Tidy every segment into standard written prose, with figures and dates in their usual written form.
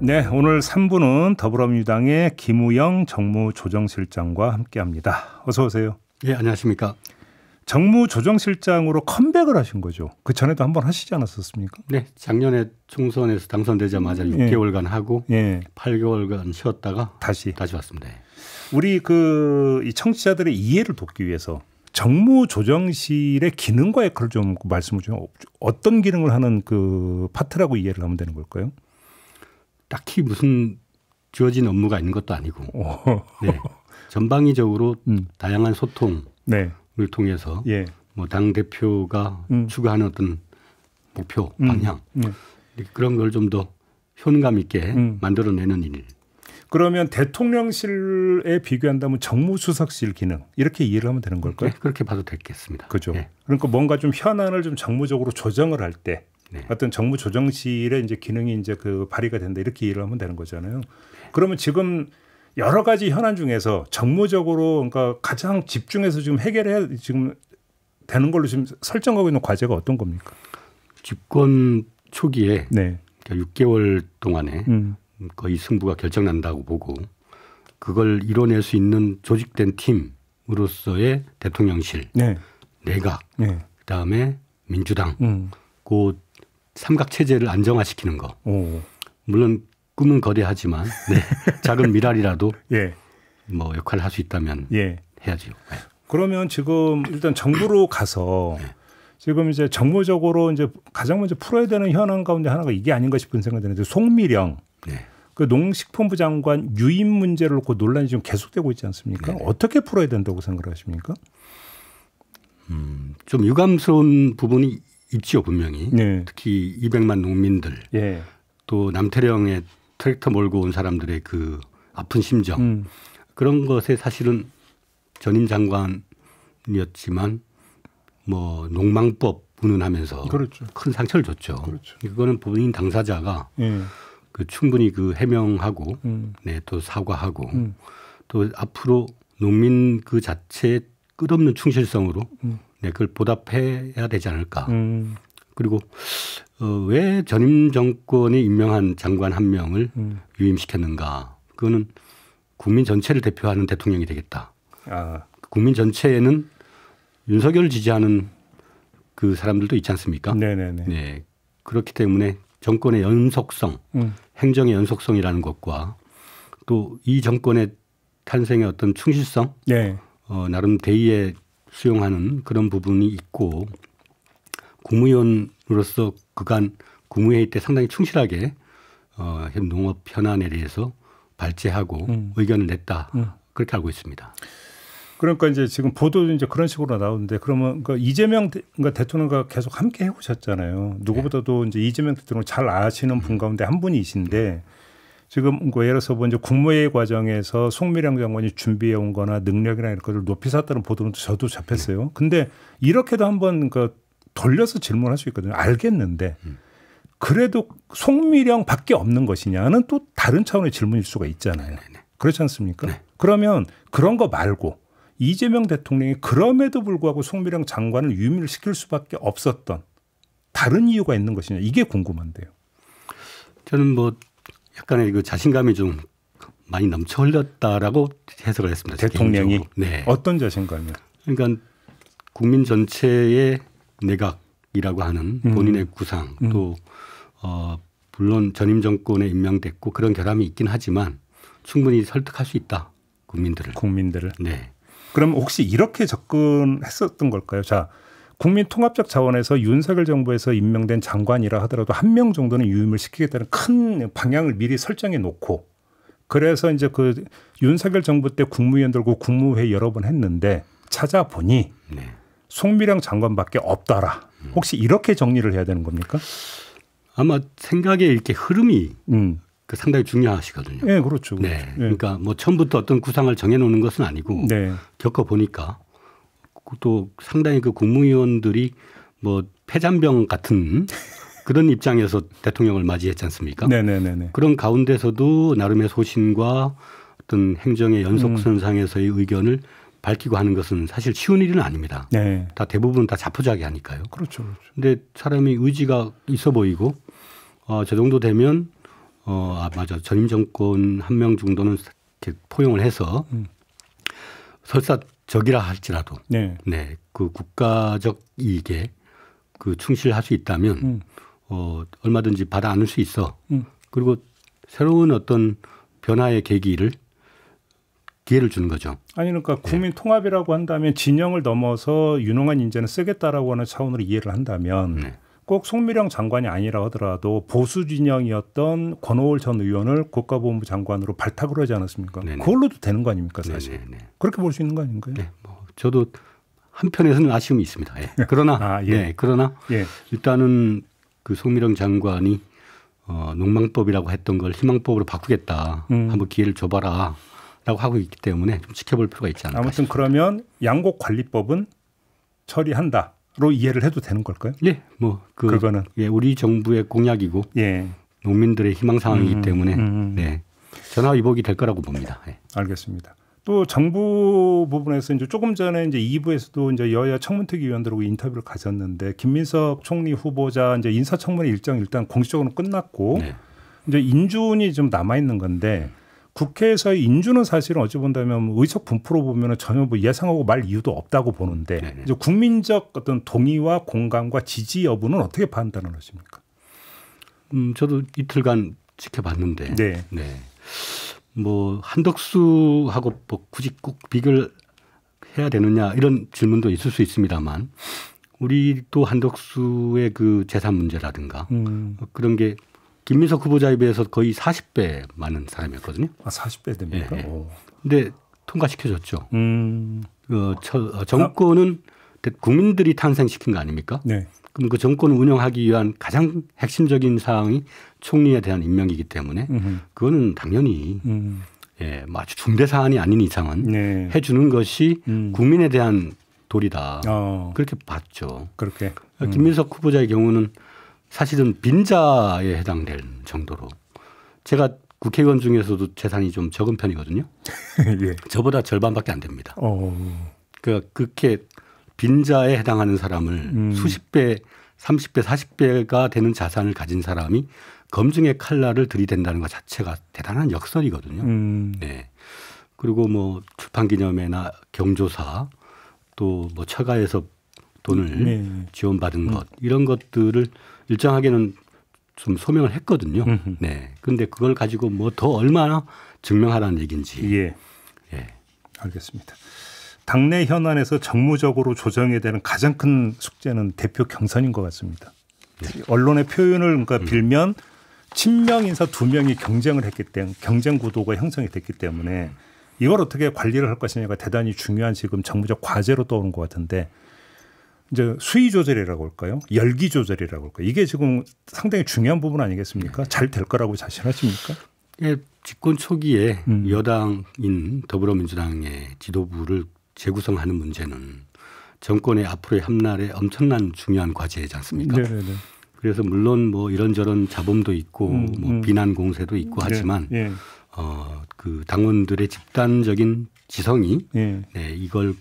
네, 오늘 3부는 더불어민주당의 김우영 정무조정실장과 함께합니다. 어서 오세요. 예, 안녕하십니까. 정무조정실장으로 컴백을 하신 거죠. 그 전에도 한번 하시지 않았었습니까? 네, 작년에 총선에서 당선되자마자 6개월간 하고 8개월간 쉬었다가 다시 왔습니다. 우리 이 청취자들의 이해를 돕기 위해서 정무조정실의 기능과 역할을 좀 말씀을 좀 어떤 기능을 하는 그 파트라고 이해를 하면 되는 걸까요? 딱히 무슨 주어진 업무가 있는 것도 아니고 네, 전방위적으로 다양한 소통을 통해서 뭐 당 대표가 추구하는 어떤 목표, 방향 그런 걸 좀 더 효능감 있게 만들어내는 일. 그러면 대통령실에 비교한다면 정무수석실 기능 이렇게 이해를 하면 되는 걸까요? 네, 그렇게 봐도 되겠습니다. 그죠. 네. 그러니까 뭔가 좀 현안을 좀 정무적으로 조정을 할 때 어떤 정무조정실의 이제 기능이 이제 그 발휘가 된다 이렇게 이해를 하면 되는 거잖아요. 그러면 지금 여러 가지 현안 중에서 정무적으로 그러니까 가장 집중해서 지금 해결해야 지금 되는 걸로 지금 설정하고 있는 과제가 어떤 겁니까? 집권 초기에 6개월 동안에 거의 승부가 결정난다고 보고 그걸 이뤄낼 수 있는 조직된 팀으로서의 대통령실, 내각, 그다음에 민주당, 그 삼각체제를 안정화시키는 거. 물론 꿈은 거대하지만 작은 미랄이라도 뭐 역할을 할 수 있다면 해야죠. 그러면 지금 일단 정부로 가서 지금 이제 정무적으로 이제 가장 먼저 풀어야 되는 현안 가운데 하나가 이게 아닌가 싶은 생각이 드는데 송미령 그 농식품부 장관 유임 문제를 놓고 논란이 지금 계속되고 있지 않습니까? 어떻게 풀어야 된다고 생각하십니까? 좀 유감스러운 부분이 있죠, 분명히. 특히 200만 농민들 또 남태령에 트랙터 몰고 온 사람들의 그 아픈 심정 그런 것에 사실은 전임 장관이었지만 뭐 농망법 운운하면서 큰 상처를 줬죠. 이거는 본인 당사자가 그 충분히 그 해명하고 또 사과하고 또 앞으로 농민 그 자체의 끝없는 충실성으로 그걸 보답해야 되지 않을까. 그리고 왜 전임 정권이 임명한 장관 한 명을 유임시켰는가. 그거는 국민 전체를 대표하는 대통령이 되겠다. 국민 전체에는 윤석열을 지지하는 그 사람들도 있지 않습니까? 네. 그렇기 때문에 정권의 연속성, 행정의 연속성이라는 것과 또 이 정권의 탄생의 어떤 충실성, 나름 대의에 수용하는 그런 부분이 있고 국무위원으로서 그간 국무회의 때 상당히 충실하게 농업 현안에 대해서 발제하고 의견을 냈다. 그렇게 알고 있습니다. 그러니까 이제 지금 보도도 이제 그런 식으로 나오는데 그러면 그러니까 이재명 대통령과 계속 함께 해오셨잖아요. 누구보다도 이제 이재명 대통령을 잘 아시는 분 가운데 한 분이신데 지금 뭐 예를 들어서 이제 국무회의 과정에서 송미령 장관이 준비해 온 거나 능력이나 이런 것을 높이 샀다는 보도는 저도 접했어요. 근데 이렇게도 한번 돌려서 질문할 수 있거든요. 알겠는데 그래도 송미령 밖에 없는 것이냐는 또 다른 차원의 질문일 수가 있잖아요. 그렇지 않습니까? 그러면 그런 거 말고 이재명 대통령이 그럼에도 불구하고 송미령 장관을 유임을 시킬 수밖에 없었던 다른 이유가 있는 것이냐 이게 궁금한데요. 저는 뭐 약간의 그 자신감이 좀 많이 넘쳐 흘렸다라고 해석을 했습니다. 대통령이 어떤 자신감이요? 그러니까 국민 전체의 내각이라고 하는 본인의 구상 또 물론 전임 정권에 임명됐고 그런 결함이 있긴 하지만 충분히 설득할 수 있다. 국민들을. 네. 그럼 혹시 이렇게 접근했었던 걸까요? 자, 국민 통합적 차원에서 윤석열 정부에서 임명된 장관이라 하더라도 한 명 정도는 유임을 시키겠다는 큰 방향을 미리 설정해 놓고 그래서 이제 그 윤석열 정부 때 국무위원들과 국무회의 여러 번 했는데 찾아보니 송미령 장관밖에 없더라. 혹시 이렇게 정리를 해야 되는 겁니까? 아마 생각의 이렇게 흐름이 상당히 중요하시거든요. 네, 그렇죠. 그러니까 뭐 처음부터 어떤 구상을 정해놓는 것은 아니고 겪어보니까 또 상당히 그 국무위원들이 뭐 폐잔병 같은 그런 입장에서 대통령을 맞이했지 않습니까? 그런 가운데서도 나름의 소신과 어떤 행정의 연속선상에서의 의견을 밝히고 하는 것은 사실 쉬운 일은 아닙니다. 다 대부분 다 자포자기 하니까요. 그런데 사람이 의지가 있어 보이고 저 정도 되면 맞아. 전임 정권 한 명 정도는 이렇게 포용을 해서 설사 적이라 할지라도 네, 그 국가적 이익에 그 충실할 수 있다면 얼마든지 받아 안을 수 있어. 그리고 새로운 어떤 변화의 기회를 주는 거죠. 아니 그러니까 국민 통합이라고 한다면 진영을 넘어서 유능한 인재는 쓰겠다라고 하는 차원으로 이해를 한다면 꼭 송미령 장관이 아니라 하더라도 보수 진영이었던 권오을 전 의원을 국가보훈부 장관으로 발탁을 하지 않았습니까? 네네. 그걸로도 되는 거 아닙니까 사실? 네네. 그렇게 볼 수 있는 거 아닌가요? 네, 뭐 저도 한편에서는 아쉬움이 있습니다. 예. 그러나 일단은 그 송미령 장관이 농망법이라고 했던 걸 희망법으로 바꾸겠다. 한번 기회를 줘봐라. 라고 하고 있기 때문에 좀 지켜볼 필요가 있지 않을까 아무튼 싶습니다. 그러면 양곡관리법은 처리한다로 이해를 해도 되는 걸까요? 예, 뭐 그거는 우리 정부의 공약이고 농민들의 희망사항이기 때문에 네, 전화위복이 될 거라고 봅니다. 예. 알겠습니다. 또 정부 부분에서 이제 조금 전에 이제 2부에서도 이제 여야 청문특위 위원들하고 인터뷰를 가졌는데 김민석 총리 후보자 이제 인사청문회 일정 일단 공식적으로 끝났고 이제 인준이 좀 남아 있는 건데. 국회에서의 인준은 사실은 어찌 본다면 의석 분포로 보면 전혀 뭐 예상하고 말 이유도 없다고 보는데 이제 국민적 어떤 동의와 공감과 지지 여부는 어떻게 판단을 하십니까? 저도 이틀간 지켜봤는데, 뭐 한덕수하고 뭐 굳이 꼭 비교를 해야 되느냐 이런 질문도 있을 수 있습니다만, 우리 또 한덕수의 그 재산 문제라든가 그런 게. 김민석 후보자에 비해서 거의 40배 많은 사람이었거든요. 아, 40배 됩니까? 그런데 통과시켜줬죠. 정권은 국민들이 탄생시킨 거 아닙니까? 네. 그럼 그 정권을 운영하기 위한 가장 핵심적인 사항이 총리에 대한 임명이기 때문에 그거는 당연히 뭐 아주 중대 사안이 아닌 이상은 해주는 것이 국민에 대한 도리다. 그렇게 봤죠. 그렇게. 김민석 후보자의 경우는 사실은 빈자에 해당될 정도로 제가 국회의원 중에서도 재산이 좀 적은 편이거든요. 저보다 절반밖에 안 됩니다. 그러니까 그렇게 빈자에 해당하는 사람을 수십 배, 30배, 40배가 되는 자산을 가진 사람이 검증의 칼날을 들이댄다는 것 자체가 대단한 역설이거든요. 네. 그리고 뭐 출판기념회나 경조사 또 뭐 처가에서 돈을 지원받은 것 이런 것들을 일정하게는 좀 소명을 했거든요. 네. 그런데 그걸 가지고 뭐 더 얼마나 증명하라는 얘기인지. 알겠습니다. 당내 현안에서 정무적으로 조정해야 되는 가장 큰 숙제는 대표 경선인 것 같습니다. 언론의 표현을 그러니까 빌면 친명 인사 2명이 경쟁을 했기 때문에 경쟁 구도가 형성이 됐기 때문에 이걸 어떻게 관리를 할 것이냐가 대단히 중요한 지금 정무적 과제로 떠오른 것 같은데 이제 수위 조절이라고 할까요? 열기 조절이라고 할까요? 이게 지금 상당히 중요한 부분 아니겠습니까? 잘 될 거라고 자신하십니까? 집권 초기에 여당인 더불어민주당의 지도부를 재구성하는 문제는 정권의 앞으로의 함날에 엄청난 중요한 과제이지 않습니까? 네네네. 그래서 물론 뭐 이런저런 자범도 있고 뭐 비난 공세도 있고 하지만 그 당원들의 집단적인 지성이 이걸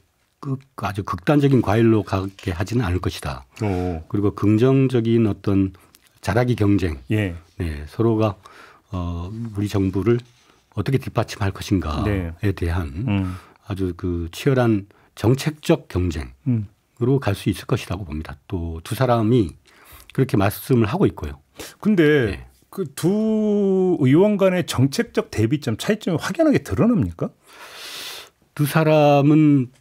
아주 극단적인 과일로 가게 하지는 않을 것이다. 그리고 긍정적인 어떤 자라기 경쟁, 서로가 우리 정부를 어떻게 뒷받침할 것인가에 대한 아주 그 치열한 정책적 경쟁으로 갈 수 있을 것이라고 봅니다. 또 두 사람이 그렇게 말씀을 하고 있고요. 그런데 그 두 의원 간의 정책적 대비점, 차이점이 확연하게 드러납니까? 두 사람은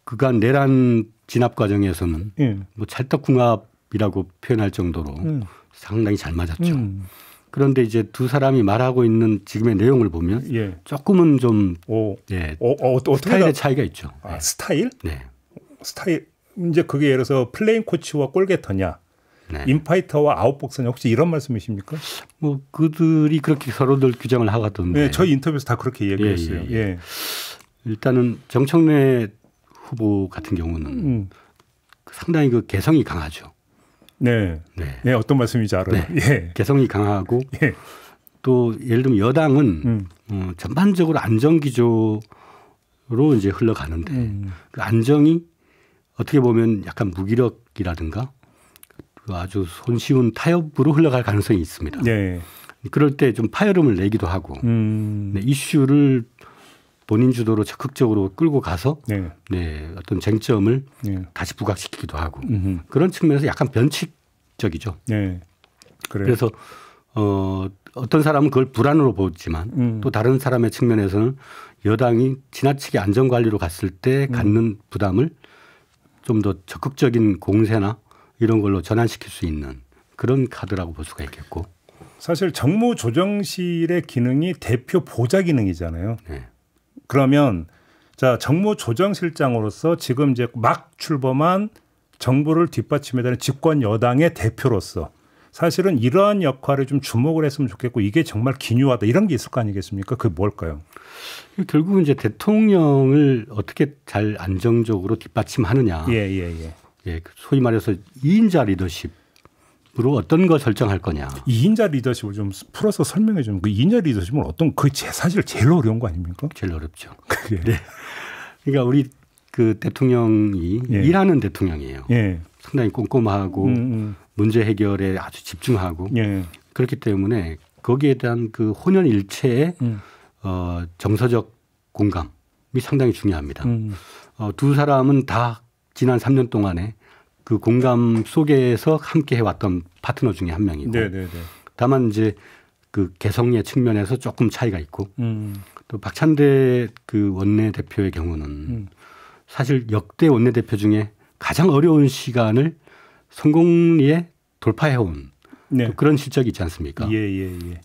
그간 내란 진압 과정에서는 뭐 찰떡궁합이라고 표현할 정도로 상당히 잘 맞았죠. 그런데 이제 두 사람이 말하고 있는 지금의 내용을 보면 조금은 좀 스타일의 차이가 있죠. 아, 스타일? 네. 스타일. 이제 그게 예를 들어서 플레인 코치와 골게터냐, 인파이터와 아웃복서냐 혹시 이런 말씀이십니까? 뭐 그들이 그렇게 서로들 규정을 하던데. 저희 인터뷰에서 다 그렇게 얘기했어요. 일단은 정청래 후보 같은 경우는 상당히 그 개성이 강하죠. 네, 어떤 말씀인지 알아요. 개성이 강하고 또 예를 들면 여당은 전반적으로 안정 기조로 이제 흘러가는데 그 안정이 어떻게 보면 약간 무기력이라든가 그 아주 손쉬운 타협으로 흘러갈 가능성이 있습니다. 그럴 때 좀 파열음을 내기도 하고 네, 이슈를 본인 주도로 적극적으로 끌고 가서 네. 네, 어떤 쟁점을 네. 다시 부각시키기도 하고 그런 측면에서 약간 변칙적이죠. 네. 그래서 어떤 사람은 그걸 불안으로 보지만 또 다른 사람의 측면에서는 여당이 지나치게 안전관리로 갔을 때 갖는 부담을 좀 더 적극적인 공세나 이런 걸로 전환시킬 수 있는 그런 카드라고 볼 수가 있겠고. 사실 정무조정실의 기능이 대표 보좌 기능이잖아요. 네. 그러면 자 정무조정실장으로서 지금 이제 막 출범한 정부를 뒷받침해야 되는 집권 여당의 대표로서 사실은 이러한 역할을 좀 주목을 했으면 좋겠고 이게 정말 기묘하다 이런 게 있을 거 아니겠습니까? 그게 뭘까요? 결국은 이제 대통령을 어떻게 잘 안정적으로 뒷받침하느냐. 예, 소위 말해서 2인자 리더십으로 어떤 거 설정할 거냐. 2인자 리더십을 좀 풀어서 설명해 주면 그 2인자 리더십은 어떤 그 사실 제일 어려운 거 아닙니까? 제일 어렵죠. 네. 그러니까 우리 그 대통령이 일하는 대통령이에요. 상당히 꼼꼼하고 문제 해결에 아주 집중하고 그렇기 때문에 거기에 대한 그 혼연일체의 정서적 공감이 상당히 중요합니다. 두 사람은 다 지난 3년 동안에 그 공감 속에서 함께 해왔던 파트너 중에 한 명이고 다만 이제 그 개성의 측면에서 조금 차이가 있고 또 박찬대 그 원내대표의 경우는 사실 역대 원내대표 중에 가장 어려운 시간을 성공리에 돌파해온 그런 실적이 있지 않습니까?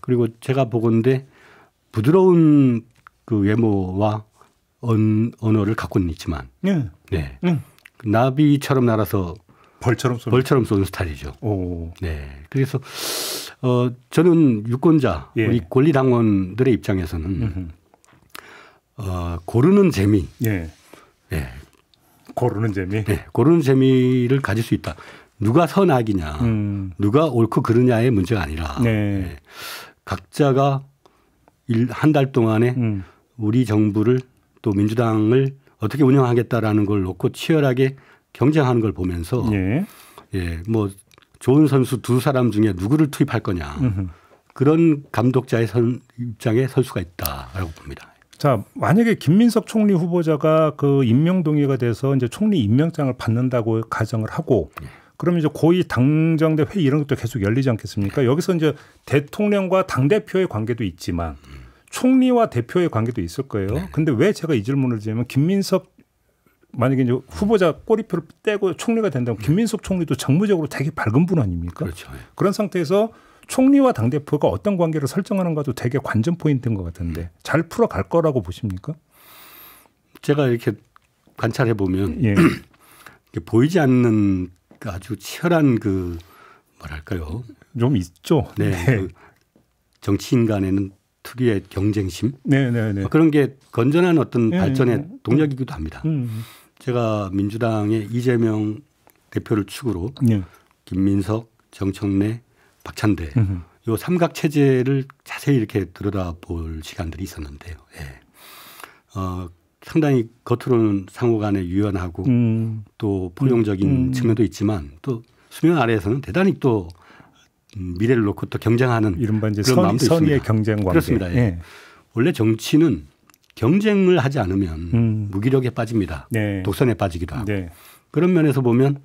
그리고 제가 보건대 부드러운 그 외모와 언어를 갖고는 있지만 나비처럼 날아서 벌처럼 쏘는 스타일이죠. 네. 그래서 저는 유권자 우리 권리당원들의 입장에서는 고르는 재미. 고르는 재미. 네. 고르는 재미를 가질 수 있다. 누가 선악이냐 누가 옳고 그르냐의 문제가 아니라 각자가 한 달 동안에 우리 정부를 또 민주당을 어떻게 운영하겠다라는 걸 놓고 치열하게 경쟁하는 걸 보면서 뭐 좋은 선수 두 사람 중에 누구를 투입할 거냐 그런 감독자의 입장에 설 수가 있다라고 봅니다. 자, 만약에 김민석 총리 후보자가 그 임명 동의가 돼서 이제 총리 임명장을 받는다고 가정을 하고 그러면 이제 고위 당정대 회의 이런 것도 계속 열리지 않겠습니까? 여기서 이제 대통령과 당대표의 관계도 있지만 총리와 대표의 관계도 있을 거예요. 근데 왜 제가 이 질문을 드리면 김민석 만약에 이제 후보자 꼬리표를 떼고 총리가 된다면 김민석 총리도 정무적으로 되게 밝은 분 아닙니까? 그렇죠. 그런 상태에서 총리와 당대표가 어떤 관계를 설정하는가도 되게 관전 포인트인 것 같은데 잘 풀어갈 거라고 보십니까? 제가 이렇게 관찰해 보면 보이지 않는 아주 치열한 그 뭐랄까요? 좀 있죠. 그 정치인 간에는 특유의 경쟁심 그런 게 건전한 어떤 발전의 동력이기도 합니다. 제가 민주당의 이재명 대표를 축으로 김민석, 정청래, 박찬대 이 삼각 체제를 자세히 이렇게 들여다볼 시간들이 있었는데요. 상당히 겉으로는 상호간에 유연하고 또 포용적인 측면도 있지만 또 수면 아래에서는 대단히 또 미래를 놓고 또 경쟁하는 이른바 이제 선의의 경쟁 관계. 그렇습니다. 원래 정치는 경쟁을 하지 않으면 무기력에 빠집니다. 독선에 빠지기도 하고. 그런 면에서 보면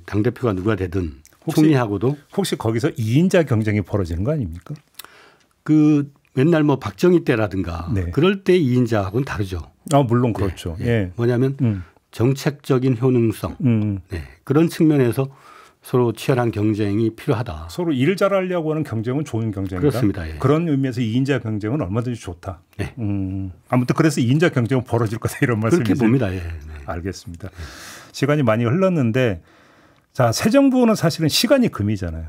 당대표가 누가 되든 총리하고도 혹시 거기서 2인자 경쟁이 벌어지는 거 아닙니까? 그 맨날 뭐 박정희 때라든가 그럴 때 2인자하고는 다르죠. 물론 그렇죠. 뭐냐면 정책적인 효능성 그런 측면에서 서로 치열한 경쟁이 필요하다. 서로 일 잘하려고 하는 경쟁은 좋은 경쟁이다. 그렇습니다. 그런 의미에서 2인자 경쟁은 얼마든지 좋다. 아무튼 그래서 2인자 경쟁은 벌어질 거다 이런 말씀이세요. 그렇게 봅니다. 알겠습니다. 시간이 많이 흘렀는데 자, 새 정부는 사실은 시간이 금이잖아요.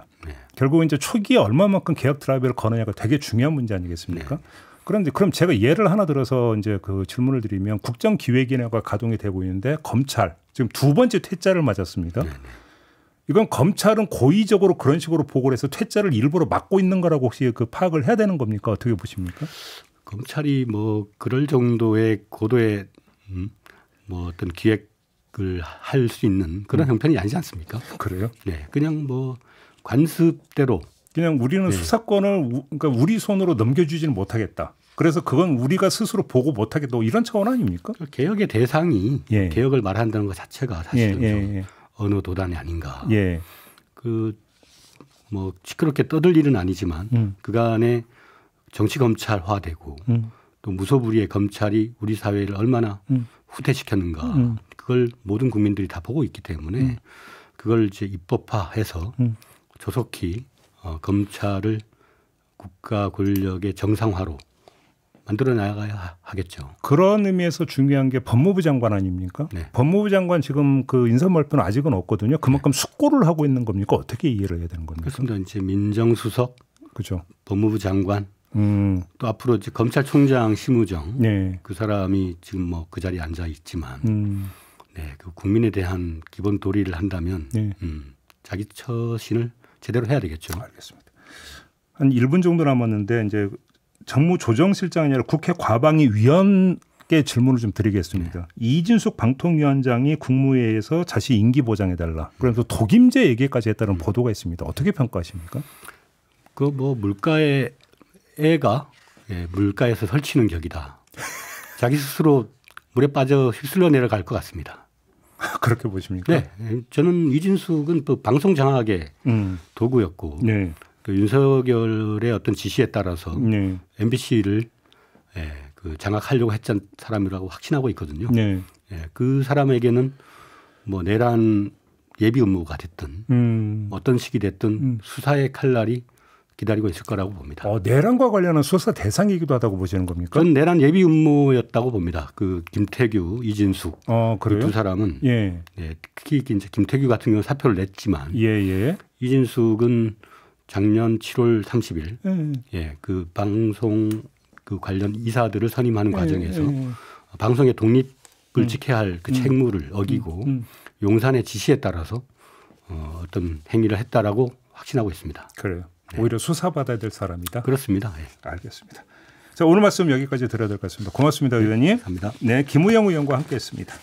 결국 이제 초기에 얼마만큼 개혁 드라이브를 거느냐가 되게 중요한 문제 아니겠습니까? 그런데 그럼 제가 예를 하나 들어서 이제 그 질문을 드리면 국정기획위원회가 가동이 되고 있는데 검찰 지금 두 번째 퇴짜를 맞았습니다. 이건 검찰은 고의적으로 그런 식으로 보고를 해서 퇴짜를 일부러 막고 있는 거라고 혹시 그 파악을 해야 되는 겁니까? 어떻게 보십니까? 검찰이 뭐 그럴 정도의 고도의 뭐 어떤 기획을 할 수 있는 그런 형편이 아니지 않습니까? 그래요? 그냥 뭐 관습대로 그냥 우리는 수사권을 그러니까 우리 손으로 넘겨주지는 못하겠다. 그래서 그건 우리가 스스로 보고 못하겠다. 이런 차원 아닙니까? 개혁의 대상이 개혁을 말한다는 것 자체가 사실은 좀 어느 도단이 아닌가. 뭐 시끄럽게 떠들 일은 아니지만 그간에 정치 검찰화되고 또 무소불위의 검찰이 우리 사회를 얼마나 후퇴시켰는가. 그걸 모든 국민들이 다 보고 있기 때문에 그걸 이제 입법화해서 조속히 검찰을 국가 권력의 정상화로 만들어 나가야 하겠죠. 그런 의미에서 중요한 게 법무부 장관 아닙니까? 네. 법무부 장관 지금 그 인사발표는 아직은 없거든요. 그만큼 숙고를 하고 있는 겁니까? 어떻게 이해를 해야 되는 겁니까? 그렇습니다. 이제 민정수석, 그죠. 법무부 장관, 또 앞으로 이제 검찰총장 심우정 그 사람이 지금 뭐 그 자리에 앉아 있지만 그 국민에 대한 기본 도리를 한다면 자기 처신을 제대로 해야 되겠죠. 알겠습니다. 한 1분 정도 남았는데 이제 정무조정실장이 아니라 국회 과방위위원께 질문을 좀 드리겠습니다. 이진숙 방통위원장이 국무회의에서 자신 임기 보장해달라. 그래서 독임제 얘기까지 했다는 보도가 있습니다. 어떻게 평가하십니까? 그 뭐 물가의 애가 물가에서 설치는 격이다. 자기 스스로 물에 빠져 휩쓸려 내려갈 것 같습니다. 그렇게 보십니까? 네. 저는 이진숙은 또 방송 장악의 도구였고 그 윤석열의 어떤 지시에 따라서 MBC를 그 장악하려고 했던 사람이라고 확신하고 있거든요. 그 사람에게는 뭐 내란 예비 업무가 됐든 어떤 식이 됐든 수사의 칼날이 기다리고 있을 거라고 봅니다. 내란과 관련한 수사 대상이기도 하다고 보시는 겁니까? 전 내란 예비 업무였다고 봅니다. 그 김태규, 이진숙 그 두 사람은 특히 이제 김태규 같은 경우는 사표를 냈지만 이진숙은 작년 7월 30일 그 방송 그 관련 이사들을 선임하는 과정에서 방송의 독립을 지켜야 할 그 책무를 어기고 용산의 지시에 따라서 어떤 행위를 했다라고 확신하고 있습니다. 그래요. 오히려 수사받아야 될 사람이다. 그렇습니다. 알겠습니다. 자, 오늘 말씀 여기까지 드려야 될 것 같습니다. 고맙습니다, 의원님. 감사합니다. 네, 김우영 의원과 함께했습니다.